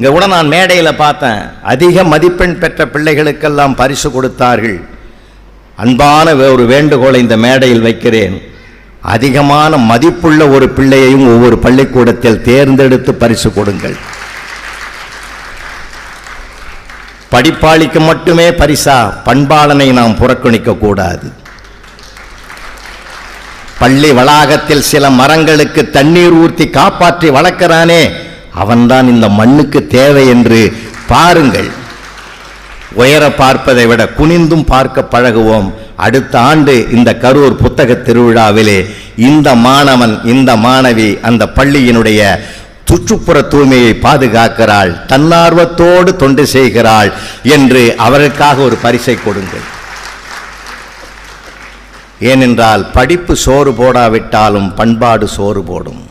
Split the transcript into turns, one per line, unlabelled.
இங்கே கூட நான் மேடையில் பார்த்தேன், அதிக மதிப்பெண் பெற்ற பிள்ளைகளுக்கெல்லாம் பரிசு கொடுத்தார்கள். அன்பான ஒரு வேண்டுகோளை இந்த மேடையில் வைக்கிறேன். அதிகமான மதிப்புள்ள ஒரு பிள்ளையையும் ஒவ்வொரு பள்ளிக்கூடத்தில் தேர்ந்தெடுத்து பரிசு கொடுங்கள். படிப்பாளிக்கு மட்டுமே பரிசா? பண்பாளனை நாம் புறக்கணிக்க கூடாது. பள்ளி வளாகத்தில் சில மரங்களுக்கு தண்ணீர் ஊற்றி காப்பாற்றி வளர்க்கிறானே, அவன்தான் இந்த மண்ணுக்கு தேவை என்று பாருங்கள். உயர பார்ப்பதை விட குனிந்தும் பார்க்க பழகுவோம். அடுத்த ஆண்டு இந்த கரூர் புத்தக திருவிழாவிலே இந்த மாணவன், இந்த மாணவி அந்த பள்ளியினுடைய சுற்றுப்புற தூய்மையை பாதுகாக்கிறாள், தன்னார்வத்தோடு தொண்டு செய்கிறாள் என்று அவருக்காக ஒரு பரிசை கொடுங்கள். ஏனென்றால் படிப்பு சோறு போடாவிட்டாலும் பண்பாடு சோறு போடும்.